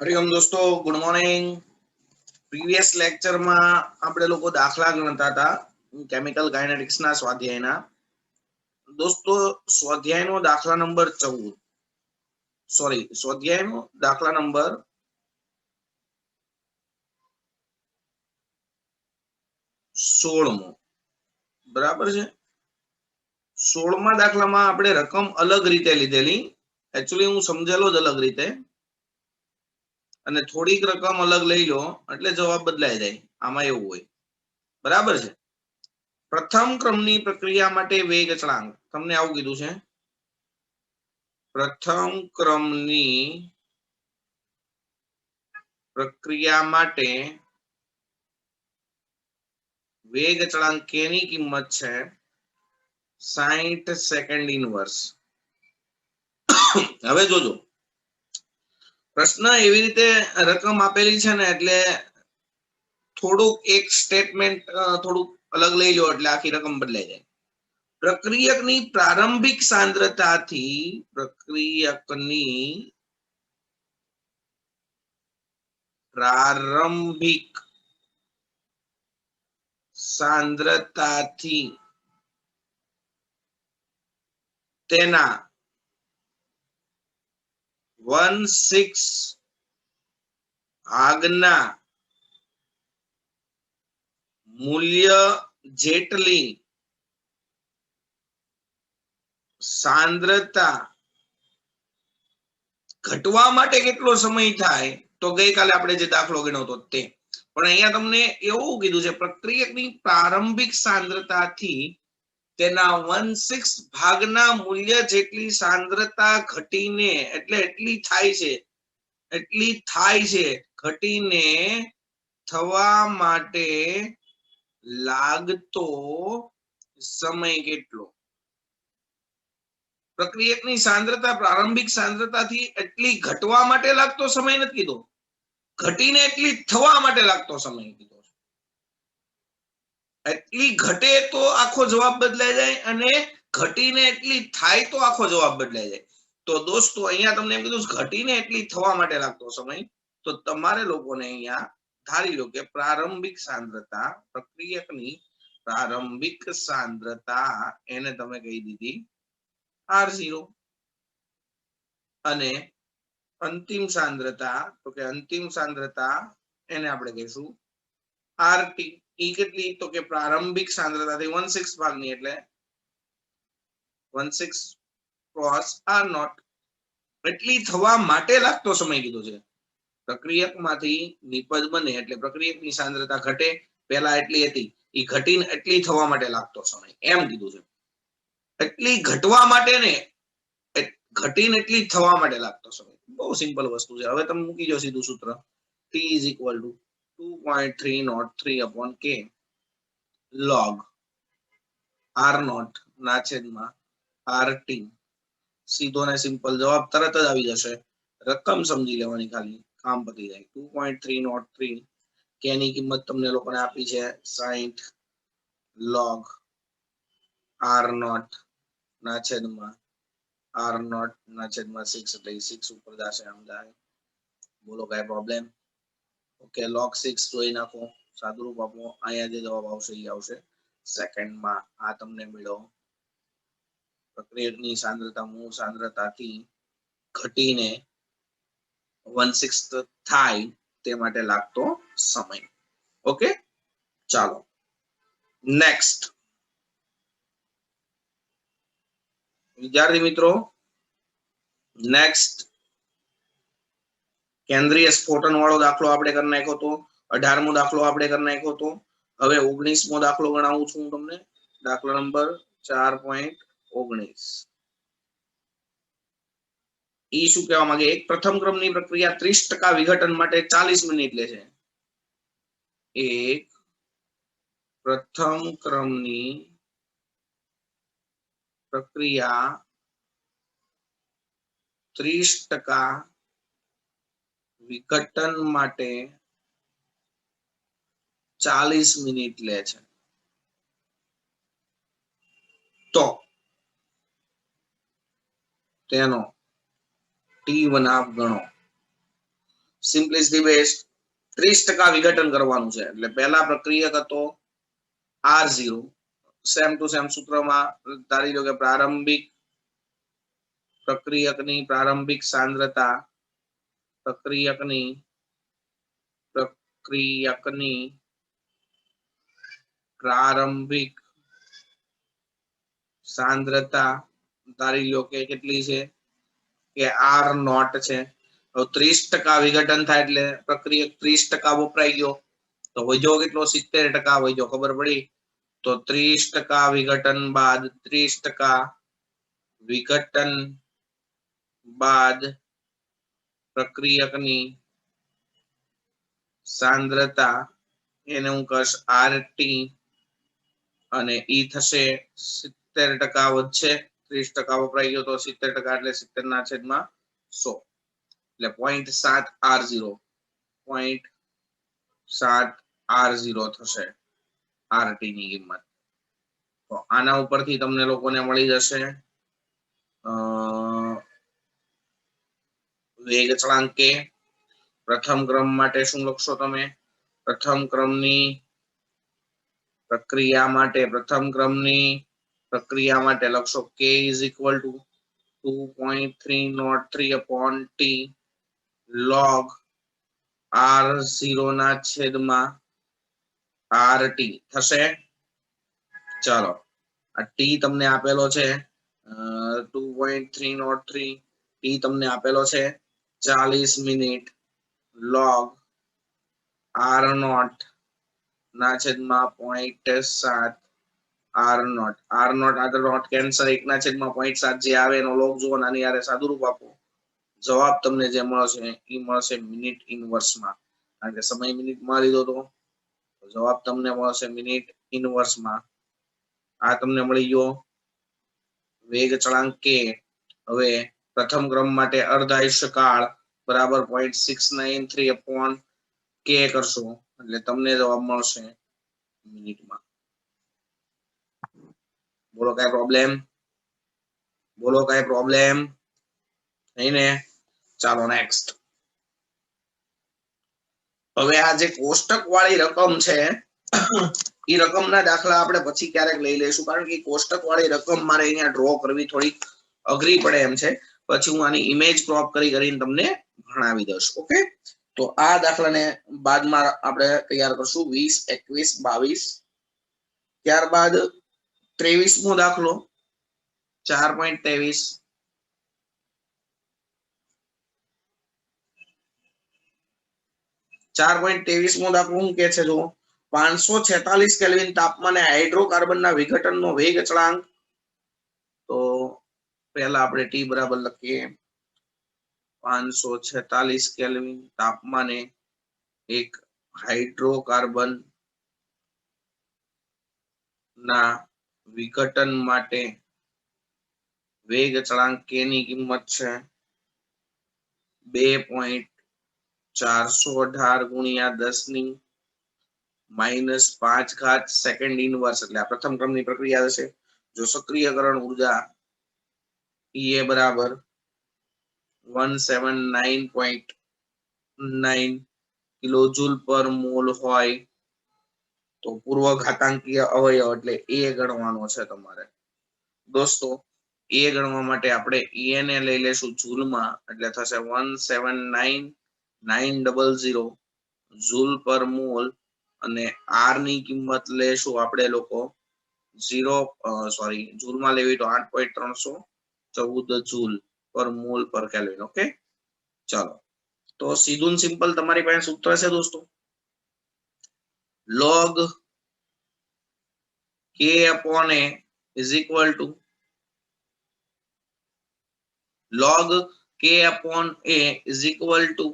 हरिओम दोस्तों, good morning. Previous lecture में આપણે લોકો દાખલા ગણતા હતા કેમિકલ કાઇનેટિક્સ ના સ્વાધ્યાયના। દોસ્તો, સ્વાધ્યાયનો દાખલા નંબર 14 સોરી સ્વાધ્યાયનો દાખલા નંબર 16 બરાબર છે। 16મા દાખલામાં આપણે રકમ અલગ રીતે લીધેલી। એકચ્યુઅલી હું સમજેલો જ અલગ રીતે, અને થોડીક રકમ અલગ લઈ લો એટલે જવાબ બદલાઈ જાય। આમાં એવું હોય, બરાબર છે। પ્રથમ ક્રમની પ્રક્રિયા માટે વેગ અચળાંક તમને આવું કીધું છે। પ્રથમ ક્રમની પ્રક્રિયા માટે વેગ અચળાંક k ની કિંમત છે 60 સેકન્ડ ઇનવર્સ। હવે જોજો, પ્રશ્ન એવી રીતે રકમ આપેલી છે ને એટલે થોડુંક એક સ્ટેટમેન્ટ થોડુંક અલગ લઈ લો એટલે આખી રકમ બદલાઈ જાય। પ્રક્રિયકની પ્રારંભિક સાંદ્રતાથી તેના 1/6 ભાગના મૂલ્ય જેટલી સાંદ્રતા ઘટવા માટે કેટલો સમય થાય, તો ગઈકાલે આપણે જે દાખલો ગણ્યો હતો તે। પણ અહીંયા તમને એવું કીધું છે, પ્રક્રિયકની પ્રારંભિક સાંદ્રતાથી તેના 1/6 ભાગના મૂલ્ય જેટલી સાંદ્રતા ઘટીને એટલે એટલી થાય છે ઘટીને થવા માટે લાગતો સમય કેટલો। પ્રક્રિયકની સાંદ્રતા પ્રારંભિક સાંદ્રતાથી એટલી ઘટવા માટે લાગતો સમય નથી કીધો, ઘટીને એટલી થવા માટે લાગતો સમય કીધો। એટલી ઘટે તો આખો જવાબ બદલાઈ જાય, અને ઘટીને એટલી થાય તો આખો જવાબ બદલાઈ જાય। તો દોસ્તો, અહીંયા તમને એમ કીધું ઘટીને એટલી થવા માટે લાગતો સમય, તો તમારે લોકોને અહીંયા ધારી લો કે પ્રારંભિક સાંદ્રતા, પ્રક્રિયકની પ્રારંભિક સાંદ્રતા એને તમે કહી દીધી R0, અને અંતિમ સાંદ્રતા, તો કે અંતિમ સાંદ્રતા એને આપણે કહીશું RT। ઈ કેટલી, તો કે પ્રારંભિક સાંદ્રતાથી 1/6 ભાગની એટલે 1/6 ક્રોસ R0 એટલી થવા માટે લાગતો સમય કીધો છે। પ્રક્રિયકમાંથી નિપજ બને એટલે પ્રક્રિયકની સાંદ્રતા ઘટે, પહેલા એટલી હતી ઈ ઘટીને એટલી થવા માટે લાગતો સમય એમ કીધું છે। એટલી ઘટવા માટે ને ઘટીને એટલી થવા માટે લાગતો સમય, બહુ સિમ્પલ વસ્તુ છે। હવે તમે મૂકી દો સીધું સૂત્ર, T = 2.303/K log R0 ના છેદમાં RT। સીધો ને સિમ્પલ જવાબ તરત જ આવી જશે, રકમ સમજી લેવાની, ખાલી કામ પતી જાય। 2.303 K ની કિંમત તમને લોકોને આપી છે 60 log R0 ના છેદમાં R0 ના છેદમાં 6 એટલે 6 ઉપર જશે, આમ જાય। બોલો કઈ પ્રોબ્લેમ? ઓકે, log 6 જોઈ નાખો, સાદુરૂપ આપો, અહીંયા જે જવાબ આવશે એ આવશે સેકન્ડમાં। આ તમને મળ્યો પ્રક્રિયકની સાંદ્રતા મૂળ સાંદ્રતાથી ઘટીને 1/6 થાય તે માટે લાગતો સમય। ઓકે, ચાલો નેક્સ્ટ। વિદ્યાર્થી મિત્રો, નેક્સ્ટ કેન્દ્રીય સ્ફોટન વાળો દાખલો આપણે કરી નાખ્યો હતો। 18મો દાખલો આપણે કરી નાખ્યો હતો। હવે 19મો દાખલો ગણાવું છું તમને, દાખલો નંબર 4.19। ઈ શું કહેવા માંગે, એક પ્રથમ ક્રમની પ્રક્રિયા 30% વિઘટન માટે 40 મિનિટ લે છે। એક પ્રથમ ક્રમની પ્રક્રિયા 30% વિઘટન માટે 40 મિનિટ લે છે, તો તેનો T1 ગણો। સિમ્પલિસ્ટી બેસ્ડ 30% વિઘટન કરવાનું છે એટલે પહેલા પ્રક્રિયક હતો R0 સેમ ટુ સેમ સૂત્રમાં ધારી લો કે પ્રારંભિક પ્રક્રિયકની પ્રારંભિક સાંદ્રતા પ્રક્રિયકની પ્રારંભિક સાંદ્રતા ધારી લો કે કેટલી છે કે R0 છે. તો 30% વિઘટન થાય એટલે પ્રક્રિયક 30% વપરાઈ ગયો તો વધ્યો કેટલો 70% વધ્યો ખબર પડી. તો 30% વિઘટન બાદ 30% વિઘટન બાદ પ્રક્રિયકની સાંદ્રતા એને હું કહીશ RT અને ઈ થશે 70% વધશે 30% વપરાઈ ગયો તો 70% એટલે 70/100 એટલે 0.7 R0 થશે RT ની કિંમત. તો આના ઉપરથી તમને લોકોને મળી જશે વેગ અચળાંક કે પ્રથમ ક્રમ માટે શું લખશો તમે પ્રથમ ક્રમની પ્રક્રિયા માટે લખશો k = 2.303/t log R0 ના છેદમાં RT થશે. ચાલો આ t તમને આપેલો છે 2.303 t તમને આપેલો છે 40 મિનિટ log R0 ના છેદમાં 0.7 R0 આગળ નોટ કેન્સલ 1/0.7 જે આવે એનો લોગ જુઓ આની આરે સાદુરૂપ આપો જવાબ તમને જે મળશે એ મળશે મિનિટ ઇનવર્સમાં કારણ કે સમય મિનિટમાં લીધો તો જવાબ તમને મળશે મિનિટ ઇનવર્સમાં. આ તમને મળી ગયો વેગ અચળાંક k. હવે પ્રથમ ક્રમ માટે અર્ધ આયુષ્યકાળ બરાબર 0.693/k કરશો એટલે તમને જવાબ મળશે મિનિટમાં. બોલો કઈ પ્રોબ્લેમ નહીં ને. ચાલો નેક્સ્ટ. હવે આ જે કોષ્ટક વાળી રકમ છે એ રકમના દાખલા આપણે પછી ક્યારેક લઈ લઈશું કારણ કે કોષ્ટક વાળી રકમ મારે અહીંયા ડ્રો કરવી થોડી અઘરી પડે એમ છે. પછી હું આની ઇમેજ ક્રોપ કરીને તમને ભણાવી દઈશ. ઓકે તો આ દાખલાને બાદમાં આપણે તૈયાર કરશું 20, 21, 22. ત્યારબાદ 23મો દાખલો 4.23 4.23મો દાખલો શું કે છે જો 546 કેલ્વિન તાપમાને હાઇડ્રોકાર્બનના વિઘટનનો વેગ અચળાંક. તો પહેલા આપણે t બરાબર લખીએ 546 કેલ્વિન તાપમાને એક હાઇડ્રોકાર્બન ના વિઘટન માટે વેગ અચળાંક k ની કિંમત છે 2.418 × 10⁻5 સેકન્ડ ઇનવર્સ એટલે આ પ્રથમ ક્રમની પ્રક્રિયા હશે. જો સક્રિયકરણ ઉર્જા એ બરાબર 179.9 કિલોજૂલ પર મોલ હોય તો પૂર્વ ઘાતાંકીય અવયવ એટલે એ ગણવાનો છે તમારે. દોસ્તો એ ગણવા માટે આપણે એ ને લઈ લેશું જૂલમાં એટલે થશે 179,900 જૂલ પર મોલ અને આર ની કિંમત લેશું આપણે લોકો જૂલમાં લેવી તો 8.314 જૂલ પર મોલ પર કેલ્વિન. ઓકે ચાલો તો સીધું સિમ્પલ તમારી પાસે સૂત્ર છે દોસ્તો log k/a is equal to log k/a is equal to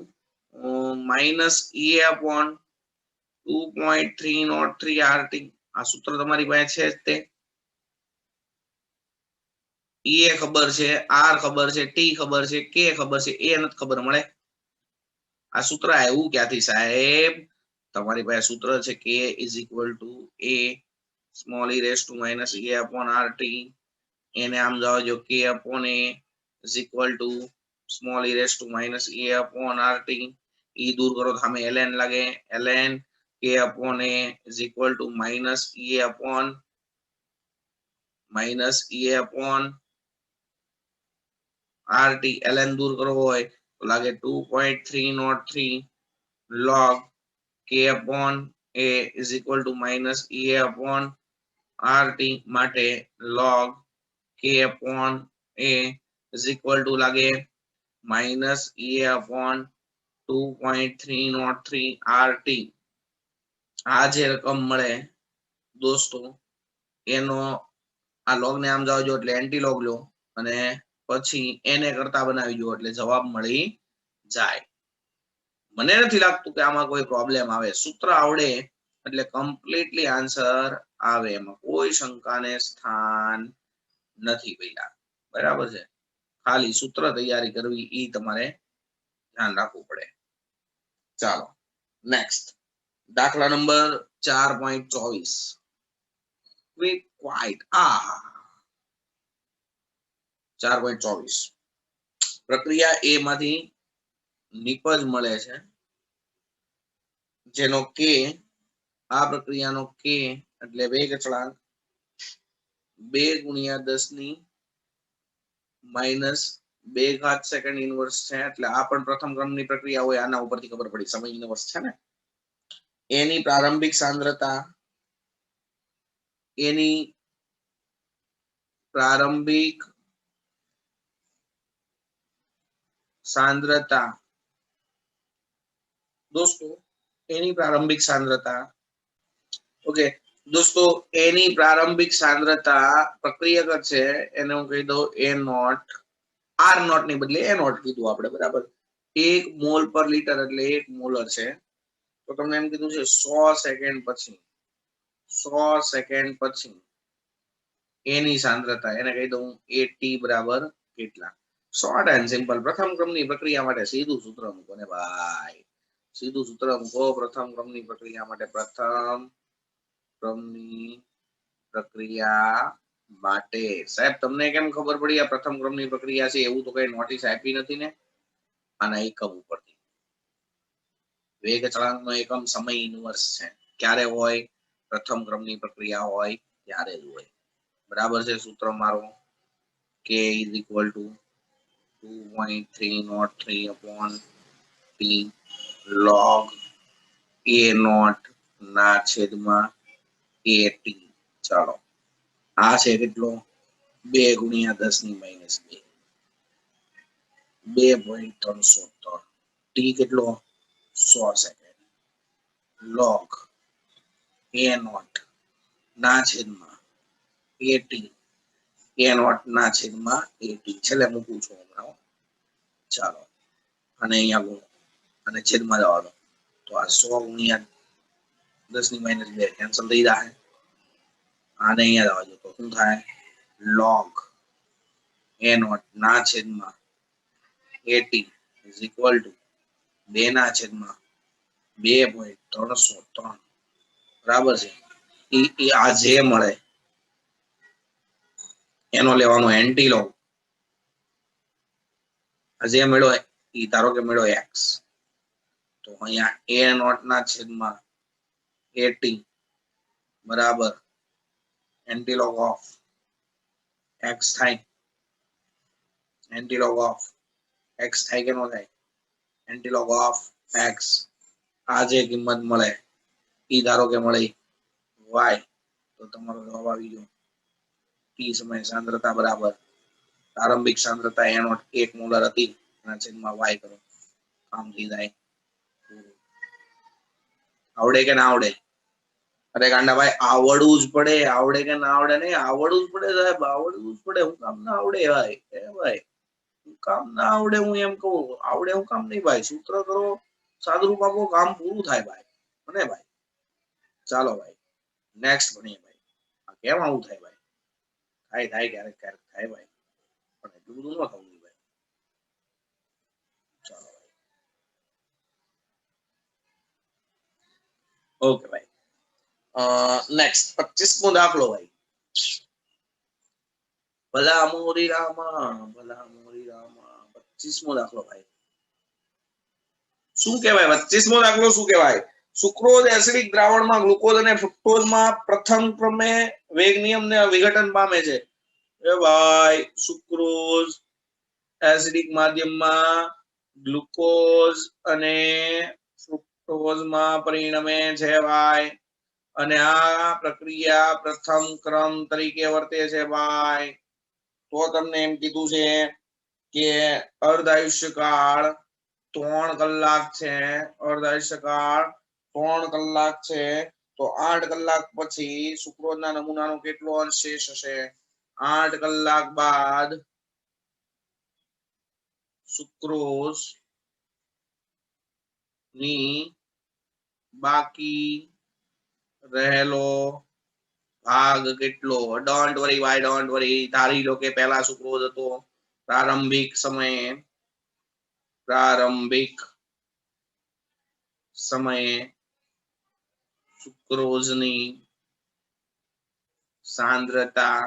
minus E/2.303 RT. આ સૂત્ર તમારી પાસે છે જ તે E ખબર છે, R ખબર છે, T ખબર છે, K ખબર છે, એ નથી ખબર મળે. આ સૂત્ર આવ્યું ક્યાંથી સાહેબ? તમારી પાસે સૂત્ર છે k is equal to a small e raised to minus e upon RT. એને આમ જાવ જો k upon a is equal to small e raised to minus e upon RT. ई दूर करो तो हमें ln लगे ln k upon a is equal to minus ea upon rt ln दूर करो होय तो लागे 2.303 log k upon a is equal to minus ea upon rt માટે log k upon a is equal to लागे minus ea upon 2.303 rt આ જે રકમ મળે દોસ્તો એનો આ log ને આમ જાવજો એટલે એન્ટી log લો અને પછી એને કરતા બનાવી દો એટલે જવાબ મળી જાય મને નથી લાગતું કે આમાં કોઈ પ્રોબ્લેમ આવે સૂત્ર આવડે એટલે કમ્પ્લીટલી આન્સર આવે એમાં કોઈ શંકાને સ્થાન નથી ભઈલા બરાબર છે ખાલી સૂત્ર તૈયારી કરવી ઈ તમારે ધ્યાન રાખવું પડે ચાલો નેક્સ્ટ દાખલા નંબર 4.24 ક્વિક ક્વાઇટ 4.24 પ્રક્રિયા એ માંથી નિપજ મળે છે જેનો કે આ પ્રક્રિયાનો કે એટલે વેગ અચળાંક 2 ગુણ્યા 10 ની માઈનસ 2 ઘાત સેકન્ડ ઇનવર્સ છે એટલે આ પણ પ્રથમ ક્રમની પ્રક્રિયા હોય આના ઉપરથી ખબર પડી સમય ઇનવર્સ છે ને એની પ્રારંભિક સાંદ્રતા દોસ્તો એની પ્રારંભિક સાંદ્રતા ઓકે દોસ્તો એની પ્રારંભિક સાંદ્રતા પ્રક્રિયક છે એને હું કહી દઉં a નોટ r નોટ ની બદલે a નોટ કીધું આપણે બરાબર 1 મોલ પર લિટર એટલે 1 મોલર છે તો તમને એમ કીધું છે 100 સેકન્ડ પછી એની સાંદ્રતા એને કહી દઉં at બરાબર કેટલા શોર્ટ એન્ડ સિમ્પલ પ્રથમ ક્રમની પ્રક્રિયા માટે સીધું સૂત્ર મૂકો ને ભાઈ સીધું સૂત્ર મૂકો પ્રથમ ક્રમની પ્રક્રિયા માટે પ્રથમ ક્રમની પ્રક્રિયા માટે સાહેબ તમને કેમ ખબર પડી આ પ્રથમ ક્રમની પ્રક્રિયા છે એવું તો કઈ નોટિસ આપી નથી ને આના એકમ ઉપરથી વેગ અચળાંકનો એકમ સમય ઇનવર્સ છે ક્યારે હોય પ્રથમ ક્રમની પ્રક્રિયા હોય ત્યારે જ હોય બરાબર છે સૂત્ર મારું k is equal to 2.303 upon t log a naught ના છેદમાં at ચાલો આ છે કેટલો 2 ગુણ્યા 10 ની માઈનસ 2.303 t કેટલો 100 સેકન્ડ log a naught ના છેદમાં at a naught ના છેદમાં at છેલ્લે મૂકું છું હમણાં ચાલો અને અહીંયા ગુણો અને છેદમાં જવા દો તો આ 100 ગુણ્યા 10 ની માઈનસ 2 કેન્સલ થઈ જાય આને અહીંયા જવા દો તો શું થાય log a naught ના છેદમાં at is equal to 2 ના છેદમાં 2.303 બરાબર છે એ આ જે મળે એનો લેવાનો એન્ટી લોગ આ જે મળ્યો એ ધારો કે મળ્યો x તો અહીંયા a નોટ ના છેદમાં at બરાબર એન્ટી લોગ ઓફ x થાય એન્ટી લોગ ઓફ x થાય કે નો થાય એન્ટી લોગ ઓફ x આ જે કિંમત મળે ઈ ધારો કે મળી y તો તમારો જવાબ આવી ગયો t સમય સાંદ્રતા બરાબર પ્રારંભિક સાંદ્રતા a નોટ 1 મોલર હતી એના છેદમાં y કરો કામ થઈ જાય આવડે કે ના આવડે અરે ગાંડા ભાઈ આવડવું જ પડે આવડે કે ના આવડે નહીં આવડવું જ પડે સાહેબ આવડવું જ પડે હું કામ ના આવડે ભાઈ એ ભાઈ હું કામ ના આવડે હું એમ કહું આવડે હું કામ નહીં ભાઈ સૂત્ર કરો સાદુરૂપ આપો કામ પૂરું થાય ભાઈ અને ભાઈ ચાલો ભાઈ નેક્સ્ટ ભણીએ ભાઈ આ કેમ આવું થાય ભાઈ થાય ક્યારેક ક્યારેક થાય ભાઈ પણ એટલું બધું ન થવું જોઈએ ભાઈ ચાલો ભાઈ ઓકે ભાઈ નેક્સ્ટ 25મો દાખલો ભાઈ ભલા મોરી રામા 25મો દાખલો ભાઈ શું કહેવાય 25મો દાખલો શું કહેવાય સુક્રોઝ એસિડિક દ્રાવણમાં ગ્લુકોઝ અને ફ્રુક્ટોઝમાં પ્રથમ ક્રમે વેગ નિયમને વિઘટન પામે છે એ ભાઈ સુક્રોઝ એસિડિક માધ્યમમાં ગ્લુકોઝ અને ફ્રુક્ટોઝમાં પરિણમે છે ભાઈ અને આ પ્રક્રિયા પ્રથમ ક્રમ તરીકે વર્તે છે ભાઈ તો તમને એમ કીધું છે કે અર્ધાયુષ્યકાળ 3 કલાક છે અર્ધાયુષ્યકાળ 3 કલાક છે તો 8 કલાક પછી સુક્રોઝના નમૂનાનો કેટલો અંશ શેષ હશે 8 કલાક બાદ સુક્રોઝ ની બાકી રહેલો ભાગ કેટલો ડોન્ટ વરી ભાઈ ડોન્ટ વરી ધારી લો કે પહેલા સુક્રોઝ હતો પ્રારંભિક સમયે સુક્રોઝની સાંદ્રતા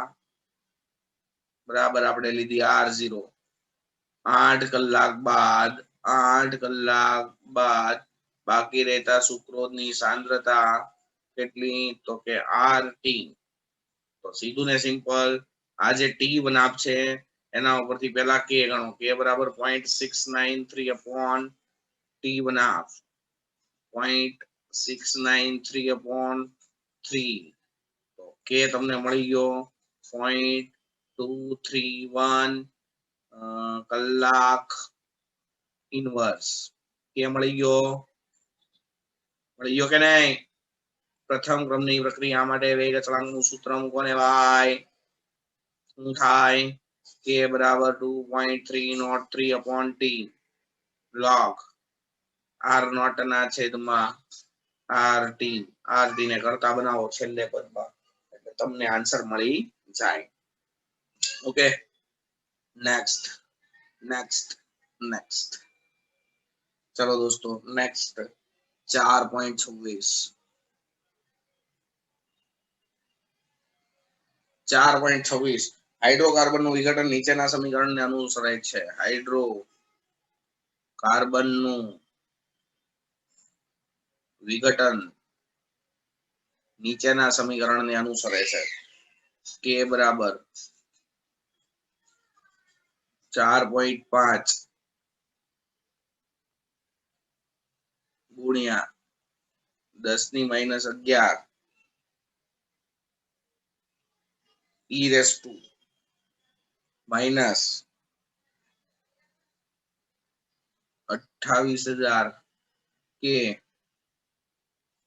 બરાબર આપણે લીધી R0 8 કલાક બાદ બાકી રહેતા સુક્રોઝની સાંદ્રતા કેટલી તો કે RT તો સીધું ને સિમ્પલ આ જે ટી બનાવ છે એના ઉપરથી પહેલા કે ગણો કે બરાબર 0.693 upon ટી બનાવ 0.693 upon 3 તો કે તમને મળી ગયો 0.231 કલાક ઇનવર્સ કે મળી ગયો કે નહીં પ્રથમ ક્રમની પ્રક્રિયા માટે વેગ અચળાંકનું સૂત્ર મૂકો ને ભાઈ શું થાય કે બરાબર 2.303 upon t log r naught ના છેદમાં rt ને કરતા બનાવો છેલ્લે પદમાં એટલે તમને આન્સર મળી જાય ઓકે નેક્સ્ટ ચલો દોસ્તો નેક્સ્ટ 4.26 હાઇડ્રોકાર્બનનું વિઘટન નીચેના સમીકરણને અનુસરે છે હાઇડ્રોકાર્બનનું વિઘટન નીચેના સમીકરણને અનુસરે છે કે બરાબર 4.5 ગુણ્યા 10⁻11 e raised to -28,000 k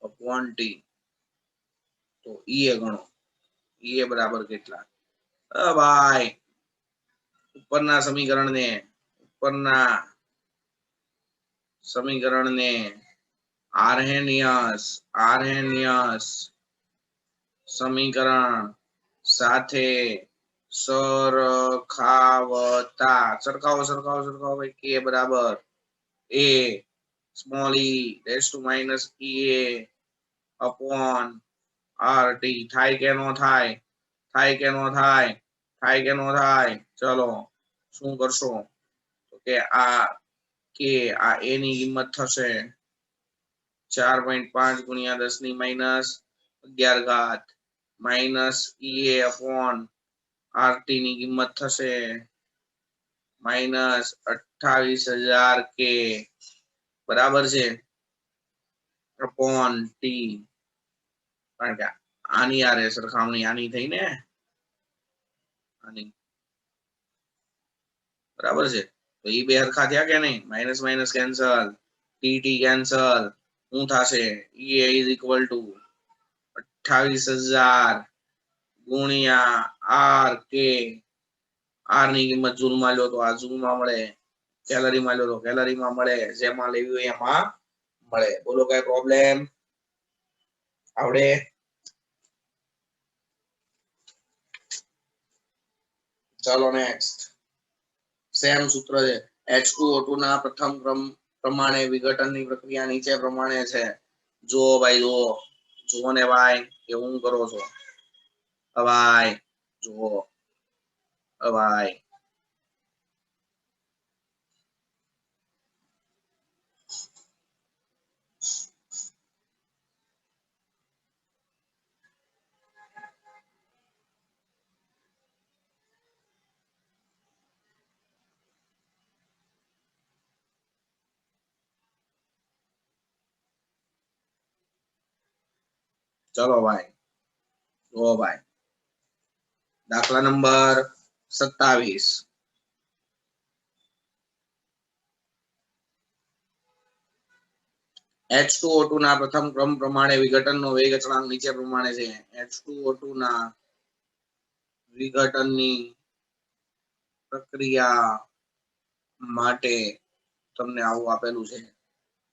upon t તો e ગણો e બરાબર કેટલા ભાઈ ઉપરના સમીકરણને આર્હેનિયસ સમીકરણ સાથે સરખાવો ભાઈ કે બરાબર a small e raised to -ea upon rt થાય કે નો થાય ચલો શું કરશો તો કે આ a ની કિંમત થશે 4.5 ગુણ્યા 10⁻11 ઘાત -ea upon rt ની કિંમત થશે -28,000 k બરાબર છે upon t કારણ કે આની આરે સરખામણી આની થઈ ને આની બરાબર છે તો એ બે હરખા થયા કે નહીં minus minus cancel T cancel શું થશે ea is equal to 28,000 ગુણ્યા r k r ની કિંમત જૂલમાં લો તો આ જૂલમાં મળે કેલરીમાં લો તો કેલરીમાં મળે જેમાં લેવી હોય એમાં મળે બોલો કઈ પ્રોબ્લેમ આવડે ચાલો નેક્સ્ટ સેમ સૂત્ર છે H2O2 ના પ્રથમ ક્રમ પ્રમાણે વિઘટનની પ્રક્રિયા નીચે પ્રમાણે છે જુઓ ને ભાઈ કેવું કરો છો ભાઈ જુઓ ભાઈ चलो भाई, જો ભાઈ દાખલા નંબર 27 H2O2 ના પ્રથમ ક્રમ પ્રમાણે વિઘટનનો વેગ અચળાંક નીચે પ્રમાણે છે. H2O2 ના વિઘટનની પ્રક્રિયા માટે તમને આવું આપેલું છે,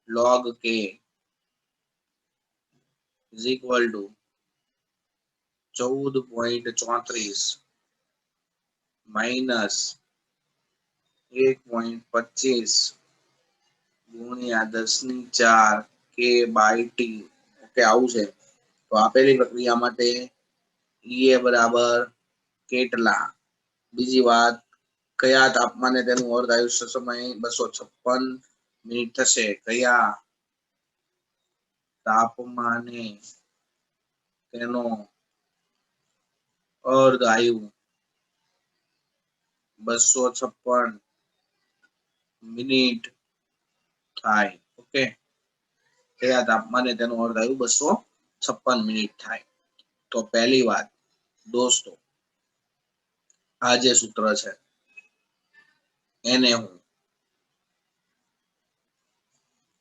log k is equal to 14.34 minus 1.25 ગુણ્યા 10⁴ k by t. ઓકે, આવું છે. તો આપેલી પ્રક્રિયા માટે ઈએ બરાબર કેટલા? બીજી વાત, કયા તાપમાને તેનું અર્ધ આયુષ્ય સમય 256 મિનિટ થશે? કયા તાપમાને તેનો અર્ધ આયુ 256 મિનિટ થાય? ઓકે, કયા તાપમાને તેનું અર્ધ આયુ 256 મિનિટ થાય? તો પહેલી વાત દોસ્તો, આ જે સૂત્ર છે એને હું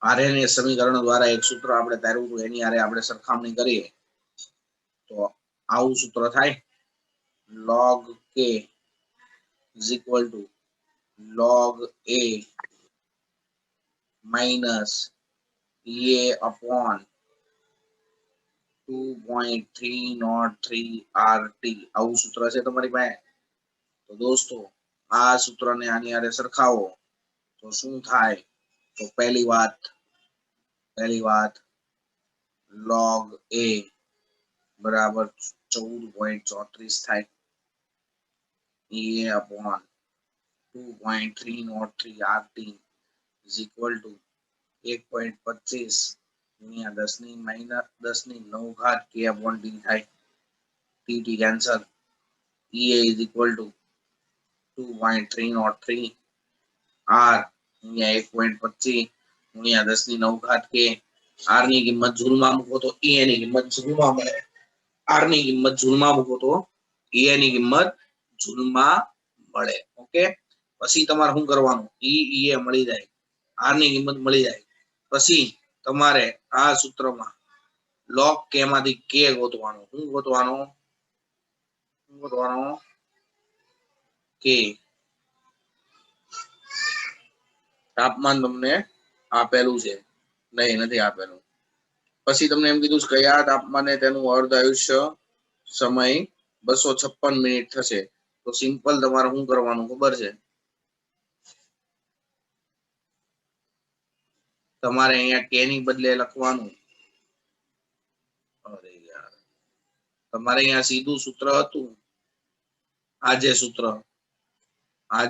આરએનએ સમીકરણ દ્વારા એક સૂત્ર આપણે ધાર્યું હતું એની હારે આપણે સરખામણી કરીએ તો આવું સૂત્ર થાય, log k is equal to log a minus a upon 2.303 RT. આવું સૂત્ર છે તમારી પાસે. તો દોસ્તો આ સૂત્રને આની હારે સરખાવો તો શું થાય? તો પહેલી વાત log a બરાબર 14.34 થાય, a upon 2.303 RT is equal to 1.25 ગુણ્યા 10⁻⁹ k upon t થાય. t cancel. ea is equal to 2.303 r ગુણ્યા 1.25 ગુણ્યા 10⁹ k. r ની કિંમત જૂલમાં મૂકો તો ea ની કિંમત જૂલમાં મળે. r ની કિંમત જૂલમાં મૂકો તો ea ની કિંમત જૂલમાં મળે. ઓકે, પછી તમારે શું કરવાનું? ea મળી જાય, r ની કિંમત મળી જાય, પછી તમારે આ સૂત્રમાં log k માંથી k ગોતવાનો. શું ગોતવાનો? k. તાપમાન તમને આપેલું છે? નહીં, નથી આપેલું. પછી તમને એમ કીધું કયા તાપમાને તેનું અર્ધ આયુષ્ય સમય 256 મિનિટ થશે? તો સિમ્પલ તમારે શું કરવાનું ખબર છે? તમારે અહીંયા k ની બદલે લખવાનું, અરે યાર, તમારે અહીંયા સીધું સૂત્ર હતું, આ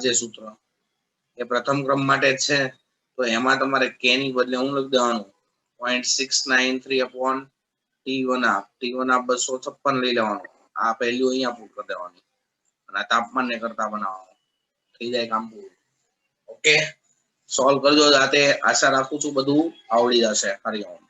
જે સૂત્ર એ પ્રથમ ક્રમ માટે છે. તો એમાં તમારે k ની બદલે હું લખી દેવાનું 0.693 upon t1 half. t1 half 256 લઈ લેવાનું. આ પહેલું અહીંયા પુટ કરી દેવાની અને તાપમાનને કરતા બનાવવાનું. થઈ જાય કામ પૂરું. ઓકે, સોલ્વ કરજો જાતે. આશા રાખું છું બધું આવડી જશે. હરિઓમ.